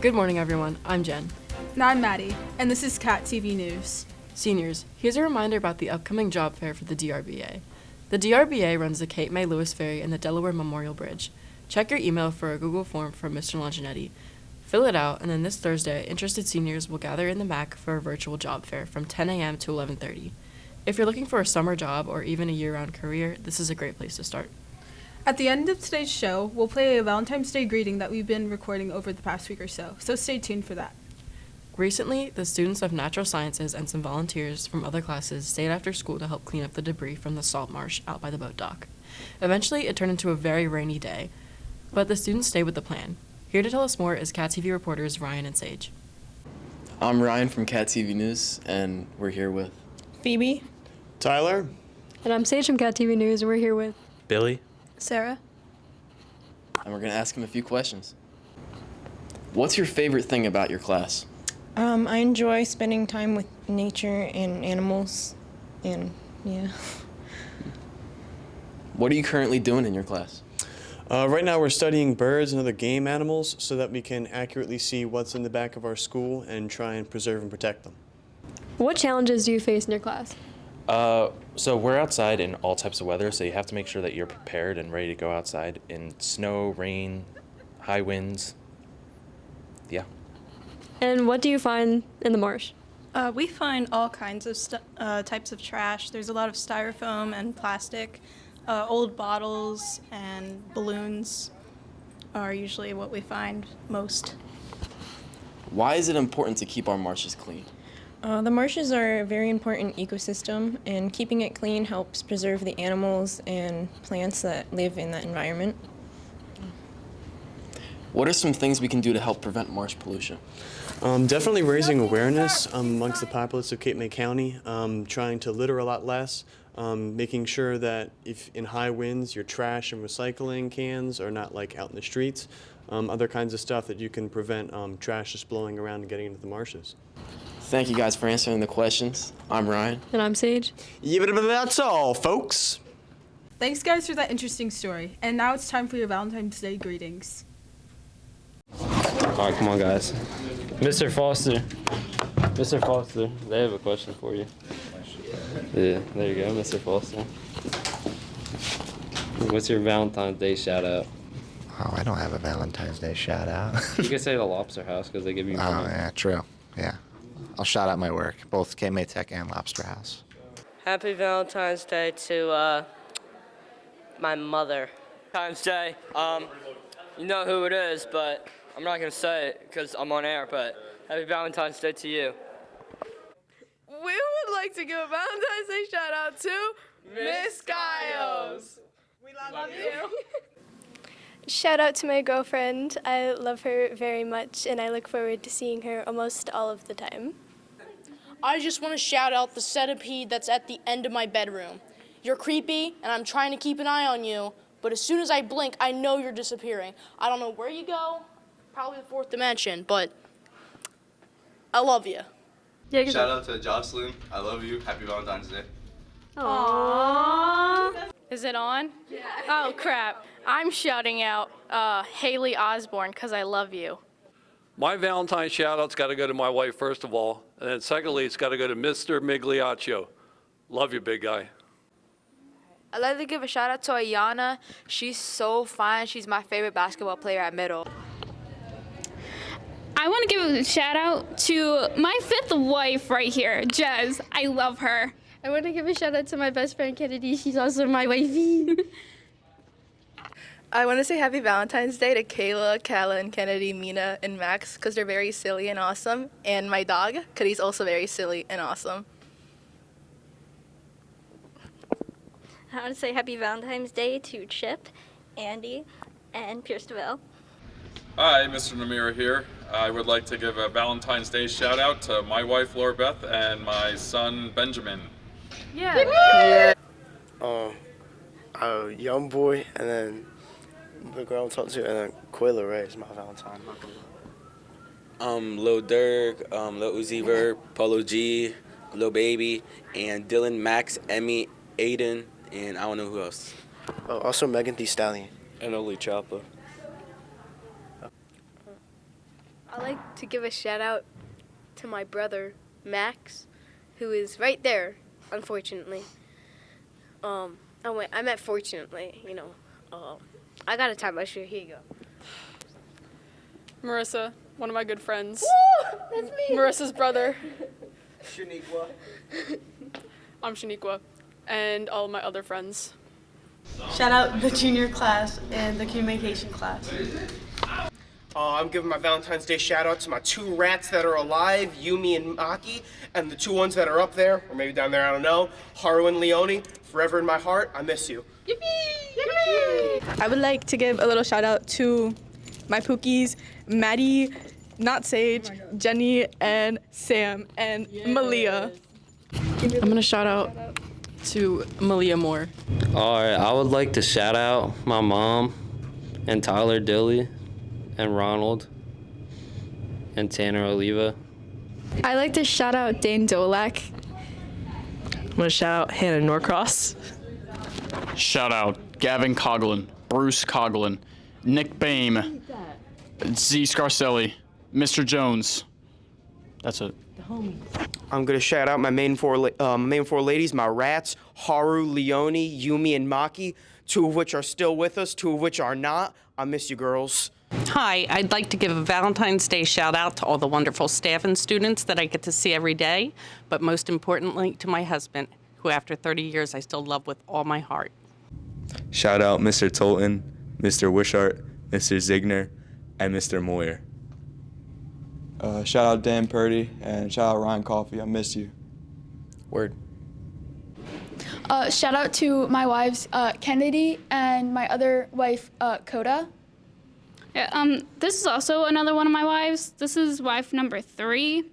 Good morning, everyone. I'm Jen. And I'm Maddie, and this is Cat TV News. Seniors, here's a reminder about the upcoming job fair for the DRBA. The DRBA runs the Cape May Lewis Ferry and the Delaware Memorial Bridge. Check your email for a Google form from Mr. Longinetti. Fill it out, and then this Thursday, interested seniors will gather in the MAC for a virtual job fair from 10 a.m. to 11:30. If you're looking for a summer job or even a year-round career, this is a great place to start. At the end of today's show, we'll play a Valentine's Day greeting that we've been recording over the past week or so stay tuned for that. Recently, the students of natural sciences and some volunteers from other classes stayed after school to help clean up the debris from the salt marsh out by the boat dock. Eventually, it turned into a very rainy day, but the students stayed with the plan. Here to tell us more is Cat TV reporters Ryan and Sage. I'm Ryan from Cat TV News, and we're here with Phoebe. Tyler. And I'm Sage from Cat TV News, and we're here with Billy. Sarah. and we're going to ask him a few questions. What's your favorite thing about your class? I enjoy spending time with nature and animals, and yeah. What are you currently doing in your class? Right now we're studying birds and other game animals so that we can accurately see what's in the back of our school and try and preserve and protect them. What challenges do you face in your class? So we're outside in all types of weather, so you have to make sure that you're prepared and ready to go outside in snow, rain, high winds. Yeah. And what do you find in the marsh? We find all kinds of types of trash. There's a lot of styrofoam and plastic. Old bottles and balloons are usually what we find most. Why is it important to keep our marshes clean? The marshes are a very important ecosystem, and keeping it clean helps preserve the animals and plants that live in that environment. What are some things we can do to help prevent marsh pollution? Definitely raising awareness amongst the populace of Cape May County, trying to litter a lot less, making sure that if in high winds your trash and recycling cans are not like out in the streets, other kinds of stuff that you can prevent trash just blowing around and getting into the marshes. Thank you guys for answering the questions. I'm Ryan. And I'm Sage. Yeah, but that's all, folks. Thanks, guys, for that interesting story. And now it's time for your Valentine's Day greetings. All right, come on, guys. Mr. Foster, they have a question for you. Yeah, there you go, Mr. Foster. What's your Valentine's Day shout out? Oh, I don't have a Valentine's Day shout out. You can say the Lobster House because they give you money. Oh, yeah, true. Yeah. I'll shout out my work, both Cape May Tech and Lobster House. Happy Valentine's Day to my mother. Valentine's Day. You know who it is, but I'm not going to say it because I'm on air, but happy Valentine's Day to you. We would like to give a Valentine's Day shout out to Miss Giles. We love you. Shout out to my girlfriend. I love her very much, and I look forward to seeing her almost all of the time. I just want to shout out the centipede that's at the end of my bedroom. You're creepy, and I'm trying to keep an eye on you, but as soon as I blink, I know you're disappearing. I don't know where you go, probably the fourth dimension, but I love you. Yeah, shout out to Jocelyn. I love you. Happy Valentine's Day. Aww. Is it on? Yeah. Oh, crap. I'm shouting out Haley Osborne because I love you. My Valentine shout-out's got to go to my wife, first of all. And then secondly, it's got to go to Mr. Migliaccio. Love you, big guy. I'd like to give a shout-out to Ayana. She's so fine. She's my favorite basketball player at middle. I want to give a shout-out to my fifth wife right here, Jez. I love her. I want to give a shout-out to my best friend, Kennedy. She's also my wifey. I want to say happy Valentine's Day to Kayla, Calla, Kennedy, Mina, and Max because they're very silly and awesome. And my dog, because he's also very silly and awesome. I want to say happy Valentine's Day to Chip, Andy, and Pierce DeVille. Hi, Mr. Namira here. I would like to give a Valentine's Day shout out to my wife, Laura Beth, and my son, Benjamin. Yeah. A young boy, and then the girl I'm talking to, and then Quayla Ray is my Valentine. Lil Durk, Lil Uzi Vert, Polo G, Lil Baby, and Dylan, Max, Emmy, Aiden, and I don't know who else. Oh, also Megan Thee Stallion. And Oli Choppa. I'd like to give a shout out to my brother, Max, who is right there, unfortunately. I meant fortunately, I gotta tie my shoe. Here you go. Marissa, one of my good friends. Woo! That's me! Marissa's brother. Shaniqua. I'm Shaniqua. And all of my other friends. Shout out the junior class and the communication class. I'm giving my Valentine's Day shout out to my 2 rats that are alive, Yumi and Maki, and the 2 ones that are up there, or maybe down there, I don't know, Haru and Leone. Forever in my heart, I miss you. Yippee! I would like to give a little shout out to my Pookies, Maddie, not Sage, Jenny, and Sam, and Malia. I'm gonna shout out to Malia Moore. All right, I would like to shout out my mom and Tyler Dilly and Ronald and Tanner Oliva. I like to shout out Dane Dolak. I'm going to shout out Hannah Norcross. Shout out Gavin Coughlin, Bruce Coughlin, Nick Bame, Z Scarcelli, Mr. Jones. That's it. I'm gonna shout out my main four ladies, my rats, Haru, Leone, Yumi, and Maki, 2 of which are still with us, 2 of which are not. I miss you, girls. Hi, I'd like to give a Valentine's Day shout out to all the wonderful staff and students that I get to see every day, but most importantly to my husband, who after 30 years I still love with all my heart. Shout out Mr. Tolton, Mr. Wishart, Mr. Zigner, and Mr. Moyer. Shout out Dan Purdy and shout out Ryan Coffey. I miss you. Word. Shout out to my wives, Kennedy, and my other wife, Coda. Yeah, this is also another one of my wives. This is wife number 3.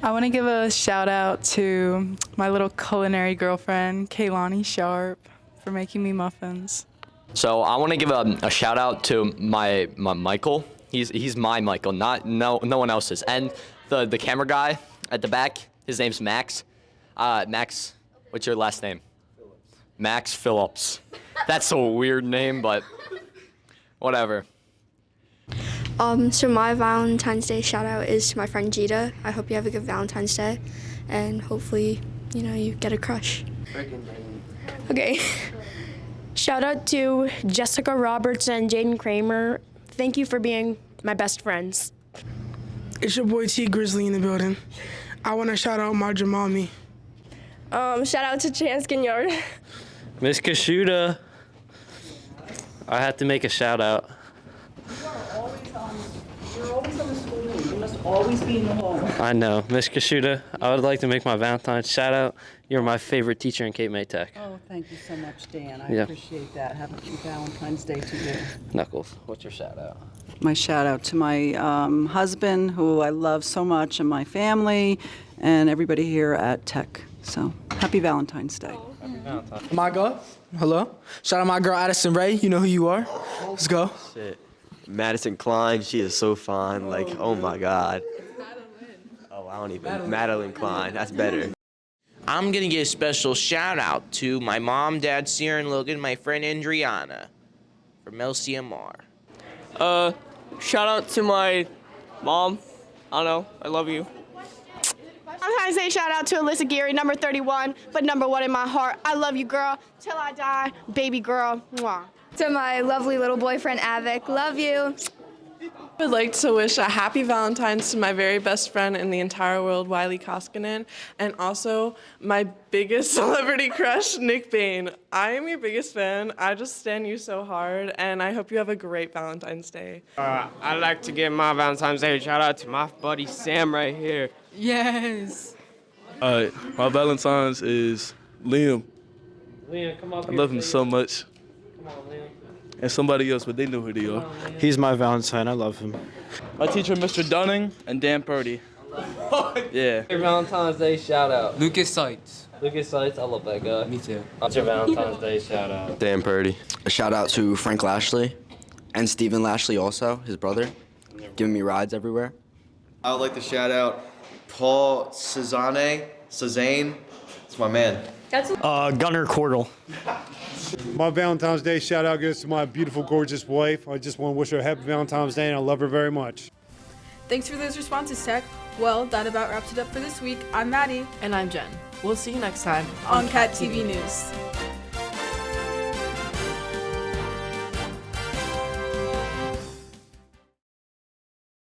I want to give a shout out to my little culinary girlfriend, Kaylani Sharp, for making me muffins. So I want to give a shout out to my Michael. He's my Michael, no one else's. And the camera guy at the back, his name's Max. Max, what's your last name? Max Phillips. That's a weird name, but whatever. So my Valentine's Day shout out is to my friend Gita. I hope you have a good Valentine's Day, and hopefully, you get a crush. Okay. Shout out to Jessica Roberts and Jaden Kramer. Thank you for being my best friends. It's your boy T Grizzly in the building. I want to shout out my Jamami. Shout out to Chance Ginyard. Miss Kashuda. I have to make a shout out. You're always on the school name. You must always be in the hall. I know. Miss Kashuda, I would like to make my Valentine's shout out. You're my favorite teacher in Cape May Tech. Oh, thank you so much, Dan. I Yeah. appreciate that. Happy Valentine's Day to you. Knuckles, what's your shout out? My shout out to my husband, who I love so much, and my family, and everybody here at Tech. So, happy Valentine's Day. Happy Valentine's. My girl, hello. Shout out my girl Addison Ray. You know who you are. Let's go. Shit. Madison Klein, she is so fine. Like, oh my God. Oh, I don't even. Madeline Klein, that's better. I'm gonna give a special shout out to my mom, dad, Sierra, and Logan, my friend Andriana from LCMR. Shout out to my mom. I don't know. I love you. I'm trying to say shout out to Alyssa Geary, number 31, but number 1 in my heart. I love you, girl, till I die, baby girl. Mwah. To my lovely little boyfriend, Avik, love you. I would like to wish a happy Valentine's to my very best friend in the entire world, Wiley Koskinen, and also my biggest celebrity crush, Nick Bain. I am your biggest fan. I just stand you so hard, and I hope you have a great Valentine's Day. I'd like to give my Valentine's Day shout out to my buddy Sam right here. Yes. My Valentine's is Liam. Liam, come up I here, love him please. so much. Come on, Liam. And somebody else, but they know who they are. He's my Valentine. I love him. My teacher, Mr. Dunning, and Dan Purdy. Yeah. Your Valentine's Day shout out. Lucas Seitz. Lucas Seitz, I love that guy. Me too. What's your Valentine's Day shout out? Dan Purdy. A shout out to Frank Lashley and Stephen Lashley also, his brother, giving me rides everywhere. I would like to shout out Paul Cezanne. It's my man. Gunnar Cordell. My Valentine's Day shout out goes to my beautiful, gorgeous wife. I just want to wish her a happy Valentine's Day, and I love her very much. Thanks for those responses, Tech. Well, that about wraps it up for this week. I'm Maddie. And I'm Jen. We'll see you next time on Cat TV News.